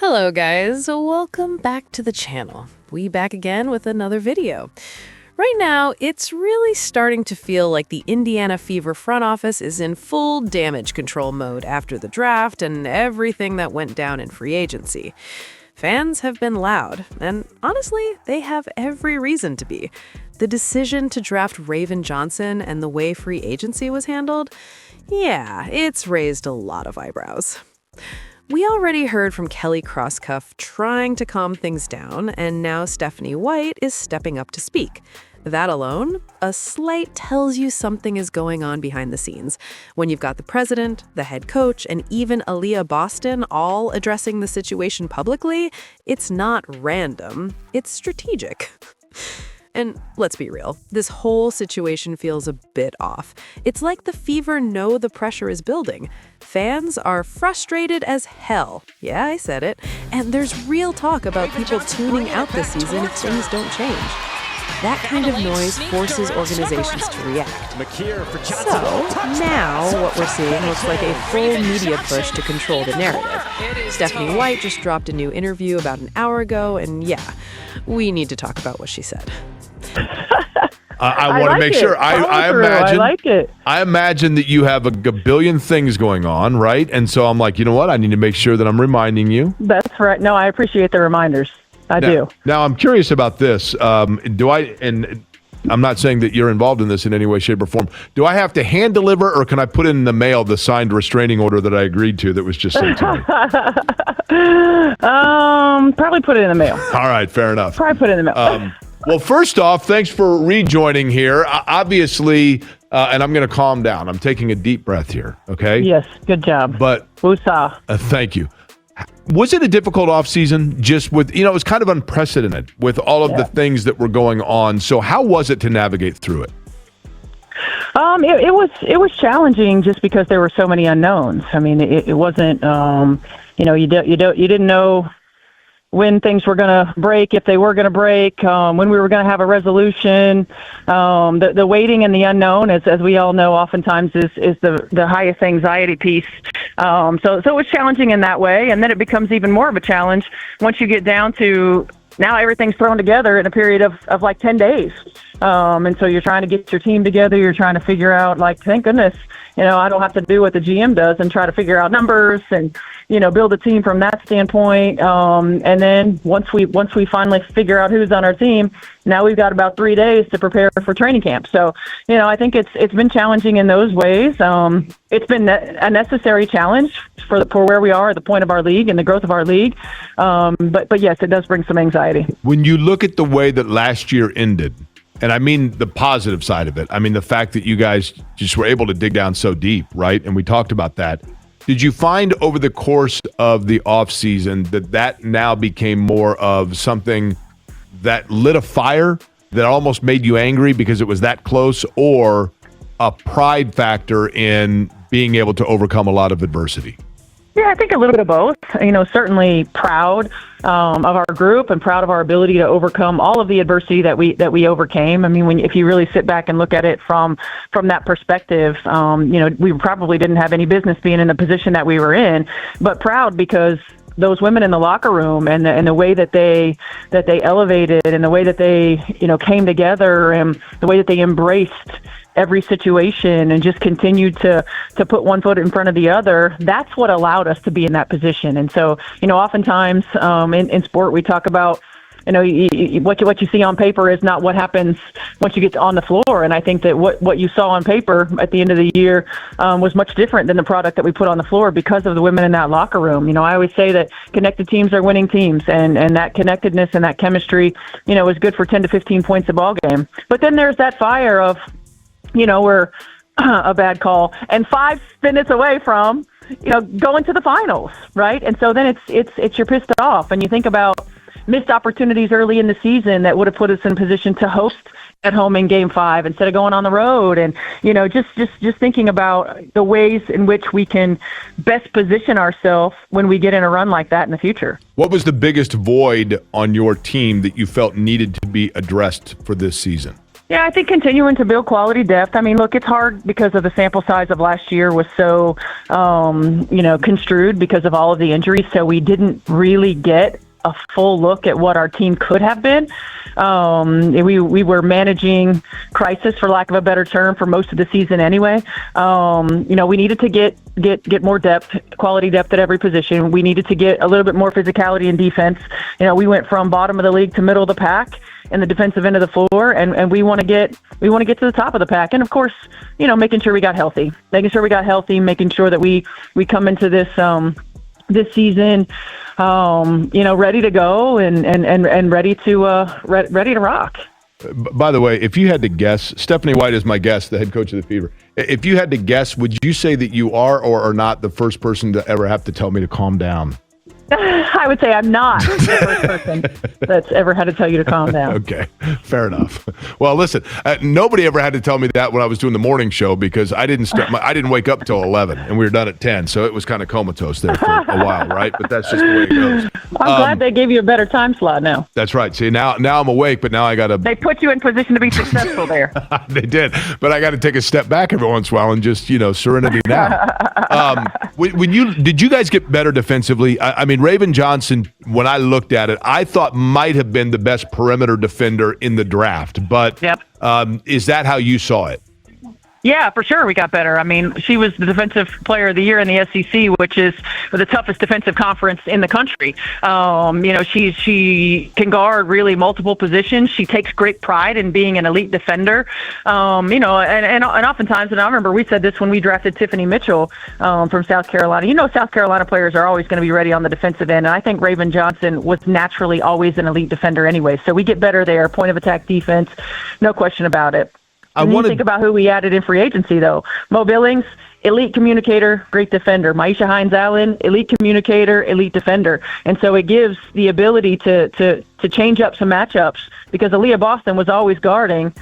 Hello guys, welcome back to the channel. We back again with another video. Right now, it's really starting to feel like the Indiana Fever front office is in full damage control mode after the draft and everything that went down in free agency. Fans have been loud, and honestly, they have every reason to be. The decision to draft Raven Johnson and the way free agency was handled, yeah, it's raised a lot of eyebrows. We already heard from Kelly Crosscuff trying to calm things down, and now Stephanie White is stepping up to speak. That alone, a slight tells you something is going on behind the scenes. When you've got the president, the head coach, and even Aaliyah Boston all addressing the situation publicly, it's not random, it's strategic. And let's be real, this whole situation feels a bit off. It's like the Fever know the pressure is building. Fans are frustrated as hell. Yeah, I said it. And there's real talk about people tuning out this season if things don't change. That kind of noise forces organizations to react. So, now what we're seeing looks like a full media push to control the narrative. Stephanie White just dropped a new interview about an hour ago, and yeah, we need to talk about what she said. I want to make sure. I imagine. I like it. I imagine that you have a billion things going on, right? And so I'm like, you know what? I need to make sure that I'm reminding you. That's right. No, I appreciate the reminders. I do. Now I'm curious about this. And I'm not saying that you're involved in this in any way, shape, or form. Do I have to hand deliver, or can I put in the mail the signed restraining order that I agreed to that was just sent to me? Probably put it in the mail. All right, fair enough. Probably put it in the mail. Well, first off, thanks for rejoining here. Obviously, and I'm going to calm down. I'm taking a deep breath here, okay? Yes, good job. But Woosah. Thank you. Was it a difficult offseason just with, it was kind of unprecedented with all of the things that were going on. So how was it to navigate through it? It was challenging just because there were so many unknowns. I mean, it wasn't, you didn't know when things were going to break, if they were going to break, when we were going to have a resolution. The waiting and the unknown, as we all know, oftentimes is the highest anxiety piece. So it was challenging in that way, and then it becomes even more of a challenge once you get down to now everything's thrown together in a period of like 10 days. And so you're trying to get your team together. You're trying to figure out, like, thank goodness, I don't have to do what the GM does and try to figure out numbers and, build a team from that standpoint. And then once we finally figure out who's on our team, now we've got about 3 days to prepare for training camp. So, I think it's been challenging in those ways. It's been a necessary challenge for where we are at the point of our league and the growth of our league. But yes, it does bring some anxiety. When you look at the way that last year ended, and I mean the positive side of it, I mean the fact that you guys just were able to dig down so deep, right? And we talked about that. Did you find over the course of the offseason that now became more of something that lit a fire that almost made you angry because it was that close, or a pride factor in being able to overcome a lot of adversity? Yeah, I think a little bit of both. Certainly proud of our group and proud of our ability to overcome all of the adversity that we overcame. I mean, if you really sit back and look at it from that perspective, we probably didn't have any business being in the position that we were in, but proud because those women in the locker room and the way that they elevated and the way that they came together and the way that they embraced every situation and just continued to put one foot in front of the other, that's what allowed us to be in that position. And so, oftentimes in sport we talk about, what you see on paper is not what happens once you get on the floor. And I think that what you saw on paper at the end of the year was much different than the product that we put on the floor because of the women in that locker room. I always say that connected teams are winning teams, and that connectedness and that chemistry, is good for 10 to 15 points a ball game. But then there's that fire of, we're a bad call and 5 minutes away from, going to the finals, right? And so then it's you're pissed off, and you think about missed opportunities early in the season that would have put us in position to host at home in Game 5 instead of going on the road, and just thinking about the ways in which we can best position ourselves when we get in a run like that in the future. What was the biggest void on your team that you felt needed to be addressed for this season? Yeah, I think continuing to build quality depth. I mean, look, it's hard because of the sample size of last year was so, construed because of all of the injuries. So we didn't really get a full look at what our team could have been. We were managing crisis, for lack of a better term, for most of the season anyway. We needed to get more depth, quality depth at every position. We needed to get a little bit more physicality in defense. We went from bottom of the league to middle of the pack in the defensive end of the floor, and we want to get to the top of the pack. And of course, making sure we got healthy, making sure that we come into this season, ready to go and ready to rock. By the way, if you had to guess, Stephanie White is my guest, the head coach of the Fever. If you had to guess, would you say that you are or are not the first person to ever have to tell me to calm down? I would say I'm not the first person that's ever had to tell you to calm down. Okay, fair enough. Well, listen, nobody ever had to tell me that when I was doing the morning show because I didn't wake up till 11 and we were done at 10, so it was kind of comatose there for a while, right? But that's just the way it goes. I'm glad they gave you a better time slot now. That's right. See, now I'm awake, but now I got to. They put you in position to be successful there. They did, but I got to take a step back every once in a while and just serenity now. Did you guys get better defensively? I mean, Raven Johnson, when I looked at it, I thought might have been the best perimeter defender in the draft. But yep. Is that how you saw it? Yeah, for sure we got better. I mean, she was the Defensive Player of the Year in the SEC, which is the toughest defensive conference in the country. She can guard really multiple positions. She takes great pride in being an elite defender. And oftentimes, and I remember we said this when we drafted Tiffany Mitchell from South Carolina. South Carolina players are always going to be ready on the defensive end, and I think Raven Johnson was naturally always an elite defender anyway. So we get better there. Point of attack defense, no question about it. When you think about who we added in free agency, though, Mo Billings, elite communicator, great defender. Maisha Hines-Allen, elite communicator, elite defender. And so it gives the ability to change up some matchups because Aaliyah Boston was always guarding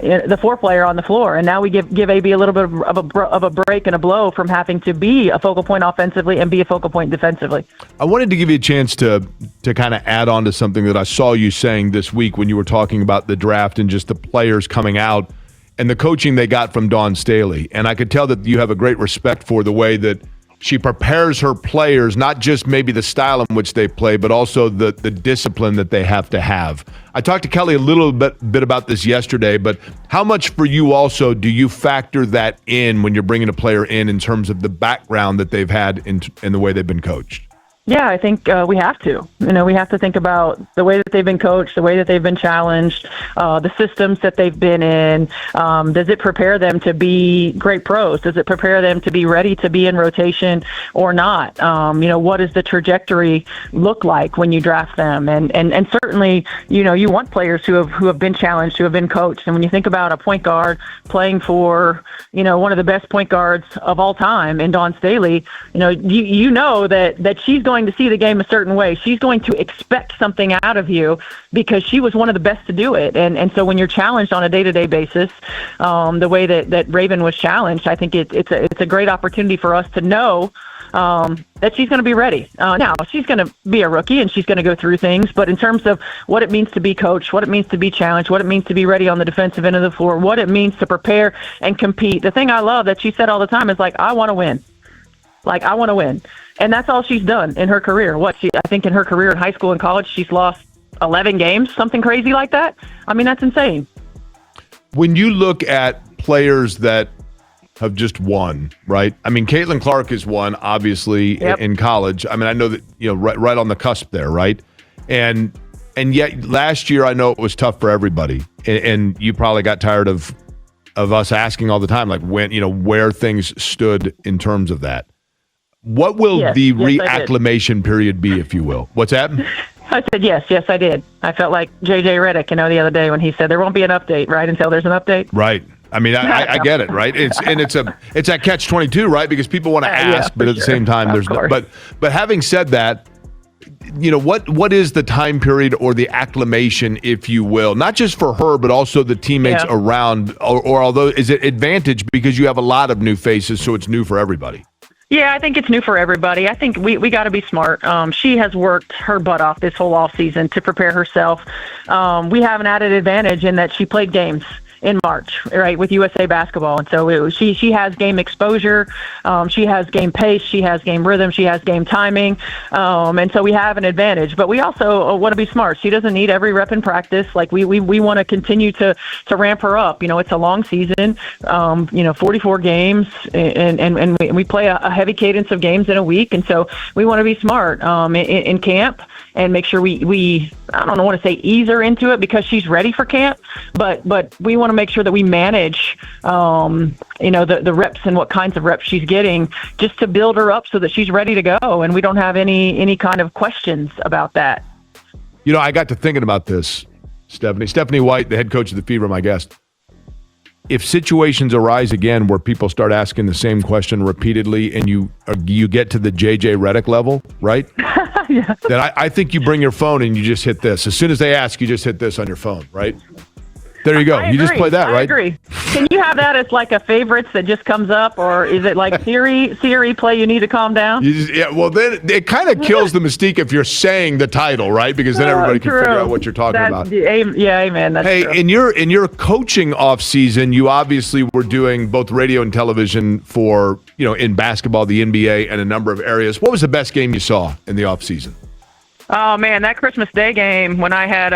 the four player on the floor, and now we give AB a little bit of a break and a blow from having to be a focal point offensively and be a focal point defensively. I wanted to give you a chance to kind of add on to something that I saw you saying this week when you were talking about the draft and just the players coming out and the coaching they got from Dawn Staley. And I could tell that you have a great respect for the way that she prepares her players, not just maybe the style in which they play, but also the discipline that they have to have. I talked to Kelly a little bit about this yesterday, but how much for you also do you factor that in when you're bringing a player in terms of the background that they've had in the way they've been coached? Yeah, I think we have to. We have to think about the way that they've been coached, the way that they've been challenged, the systems that they've been in. Does it prepare them to be great pros? Does it prepare them to be ready to be in rotation or not? What does the trajectory look like when you draft them? And certainly, you want players who have been challenged, who have been coached. And when you think about a point guard playing for, one of the best point guards of all time in Dawn Staley, you know that she's going to see the game a certain way. She's going to expect something out of you because she was one of the best to do it. And so when you're challenged on a day-to-day basis, the way that Raven was challenged, I think it's a great opportunity for us to know that she's going to be ready. Now, she's going to be a rookie and she's going to go through things, but in terms of what it means to be coached, what it means to be challenged, what it means to be ready on the defensive end of the floor, what it means to prepare and compete, the thing I love that she said all the time is I want to win. I want to win. And that's all she's done in her career. I think in her career in high school and college, she's lost 11 games, something crazy like that. I mean, that's insane. When you look at players that have just won, right? I mean, Caitlin Clark has won, obviously, in college. I mean, I know that, right on the cusp there, right? And yet last year, I know it was tough for everybody. And you probably got tired of us asking all the time, when, where things stood in terms of that. What will the reacclimation period be, if you will? What's that? I said yes, I did. I felt like J.J. Redick, the other day when he said there won't be an update, right, until there's an update. Right. I mean, I get it, right? It's that catch-22, right? Because people want to ask, but at the same time, there's no. But having said that, what is the time period or the acclimation, if you will, not just for her, but also the teammates around, or although is it advantage because you have a lot of new faces, so it's new for everybody? Yeah, I think it's new for everybody. I think we got to be smart. She has worked her butt off this whole off season to prepare herself. We have an added advantage in that she played games. in March, right, with USA basketball. And so she has game exposure, she has game pace, she has game rhythm, she has game timing, and so we have an advantage. But we also want to be smart. She doesn't need every rep in practice. Like we want to continue to ramp her up. It's a long season, 44 games, and we play a heavy cadence of games in a week, and so we want to be smart in camp and make sure we I don't want to say ease her into it because she's ready for camp, but we want to make sure that we manage the reps and what kinds of reps she's getting just to build her up so that she's ready to go, and we don't have any kind of questions about that. I got to thinking about this, Stephanie White, the head coach of the Fever, my guest. If situations arise again where people start asking the same question repeatedly and you get to the JJ Redick level, right? Yeah. Then I think you bring your phone and you just hit this. As soon as they ask, you just hit this on your phone, right? There you go. You just play that, right? I agree. Can you have that as like a favorites that just comes up, or is it like Siri, play you need to calm down? Then it kind of kills the mystique if you're saying the title, right? Because then everybody can figure out what you're talking about. Yeah, amen. That's true. In your coaching off season, you obviously were doing both radio and television for, in basketball, the NBA, and a number of areas. What was the best game you saw in the off season? Oh, man, that Christmas Day game when I had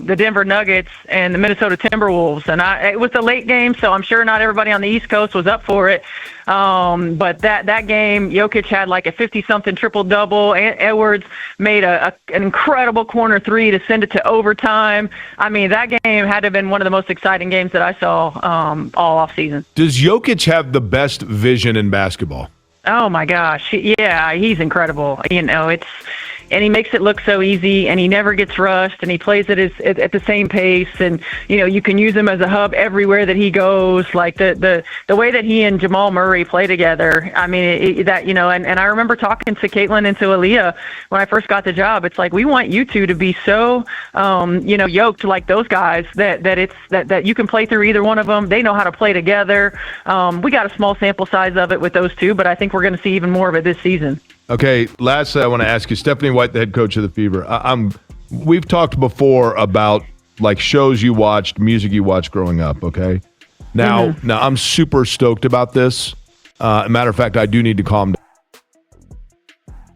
the Denver Nuggets and the Minnesota Timberwolves. And it was the late game, so I'm sure not everybody on the East Coast was up for it. But that game, Jokic had like a 50-something triple-double. Edwards made an incredible corner three to send it to overtime. I mean, that game had to have been one of the most exciting games that I saw all offseason. Does Jokic have the best vision in basketball? Oh, my gosh. Yeah, he's incredible. And he makes it look so easy, and he never gets rushed, and he plays it at the same pace, and you can use him as a hub everywhere that he goes. Like the way that he and Jamal Murray play together. I mean, and I remember talking to Caitlin and to Aaliyah when I first got the job. It's like, we want you two to be so yoked like those guys that you can play through either one of them. They know how to play together. We got a small sample size of it with those two, but I think we're going to see even more of it this season. Okay, lastly, I want to ask you, Stephanie White, the head coach of the Fever. We've talked before about like shows you watched, music you watched growing up. Okay, now I'm super stoked about this. Matter of fact, I do need to calm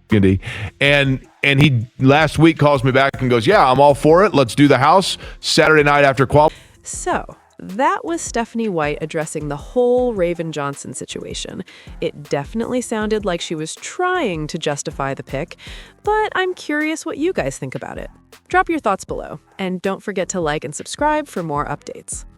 down. And he last week calls me back and goes, "Yeah, I'm all for it. Let's do the house Saturday night after qual." So that was Stephanie White addressing the whole Raven Johnson situation. It definitely sounded like she was trying to justify the pick, but I'm curious what you guys think about it. Drop your thoughts below, and don't forget to like and subscribe for more updates.